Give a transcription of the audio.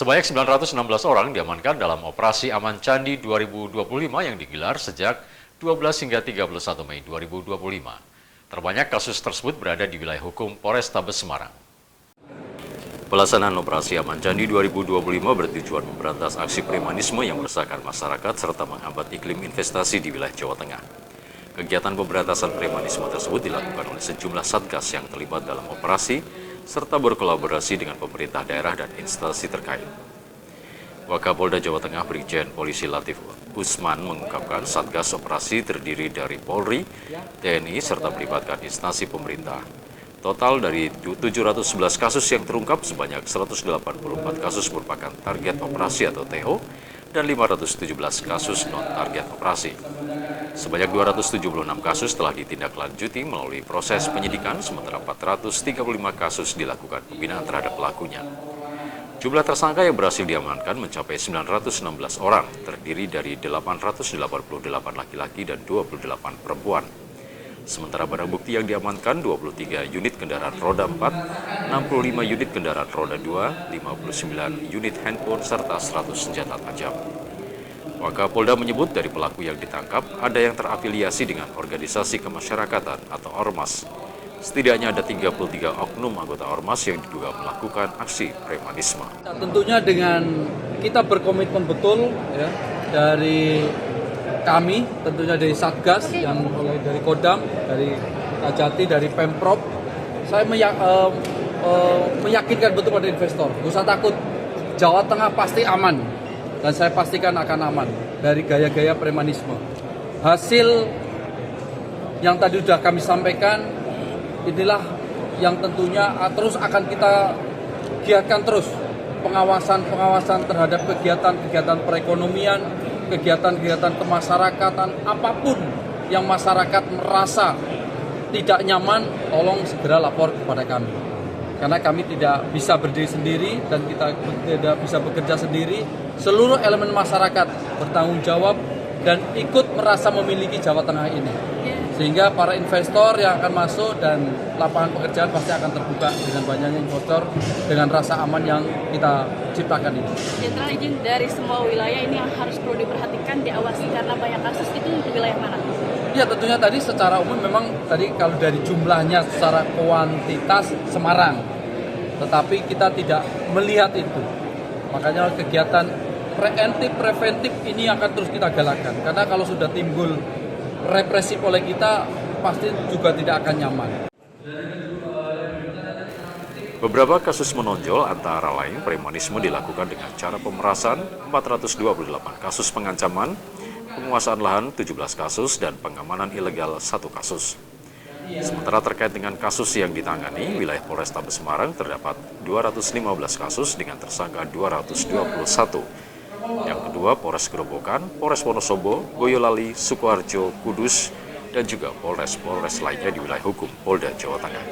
Sebanyak 916 orang diamankan dalam operasi Aman Candi 2025 yang digelar sejak 12 hingga 31 Mei 2025. Terbanyak kasus tersebut berada di wilayah hukum Polrestabes Semarang. Pelaksanaan operasi Aman Candi 2025 bertujuan memberantas aksi premanisme yang meresahkan masyarakat serta menghambat iklim investasi di wilayah Jawa Tengah. Kegiatan pemberantasan premanisme tersebut dilakukan oleh sejumlah satgas yang terlibat dalam operasi serta berkolaborasi dengan pemerintah daerah dan instansi terkait. Wakapolda Jawa Tengah Brigjen Polisi Latif Usman mengungkapkan Satgas Operasi terdiri dari Polri, TNI, serta melibatkan instansi pemerintah. Total dari 711 kasus yang terungkap, sebanyak 184 kasus merupakan target operasi atau TO, dan 517 kasus non-target operasi. Sebanyak 276 kasus telah ditindaklanjuti melalui proses penyidikan, sementara 435 kasus dilakukan pembinaan terhadap pelakunya. Jumlah tersangka yang berhasil diamankan mencapai 916 orang, terdiri dari 888 laki-laki dan 28 perempuan. Sementara barang bukti yang diamankan 23 unit kendaraan roda 4, 65 unit kendaraan roda 2, 59 unit handphone, serta 100 senjata tajam. Wakapolda menyebut dari pelaku yang ditangkap ada yang terafiliasi dengan organisasi kemasyarakatan atau ormas. Setidaknya ada 33 oknum anggota ormas yang diduga melakukan aksi premanisme. Tentunya dengan kita berkomitmen betul ya, dari kami, tentunya dari Satgas yang mulai dari Kodam, dari Kajati, dari Pemprov, saya meyakinkan betul pada investor, gak usah takut, Jawa Tengah pasti aman, dan saya pastikan akan aman dari gaya-gaya premanisme. Hasil yang tadi sudah kami sampaikan, inilah yang tentunya terus akan kita giatkan terus, pengawasan terhadap kegiatan perekonomian, kegiatan kemasyarakatan, apapun yang masyarakat merasa tidak nyaman, tolong segera lapor kepada kami. Karena kami tidak bisa berdiri sendiri dan kita tidak bisa bekerja sendiri. Seluruh elemen masyarakat bertanggung jawab dan ikut merasa memiliki Jawa Tengah ini. Sehingga para investor yang akan masuk dan lapangan pekerjaan pasti akan terbuka dengan banyaknya investor dengan rasa aman yang kita ciptakan ini. Jenderal, izin dari semua wilayah ini yang harus perlu diperhatikan, diawasi karena banyak kasus, itu di wilayah mana? Ya tentunya tadi secara umum memang tadi kalau dari jumlahnya secara kuantitas Semarang, tetapi kita tidak melihat itu. Makanya kegiatan preventif ini akan terus kita galakkan. Karena kalau sudah timbul represif oleh kita, pasti juga tidak akan nyaman. Beberapa kasus menonjol antara lain premanisme dilakukan dengan cara pemerasan 428 kasus pengancaman, penguasaan lahan 17 kasus, dan pengamanan ilegal 1 kasus. Sementara terkait dengan kasus yang ditangani, wilayah Polrestabes Semarang terdapat 215 kasus dengan tersangka 221. Yang kedua Polres Grobogan, Polres Wonosobo, Boyolali, Sukoharjo, Kudus, dan juga Polres lainnya di wilayah hukum Polda Jawa Tengah.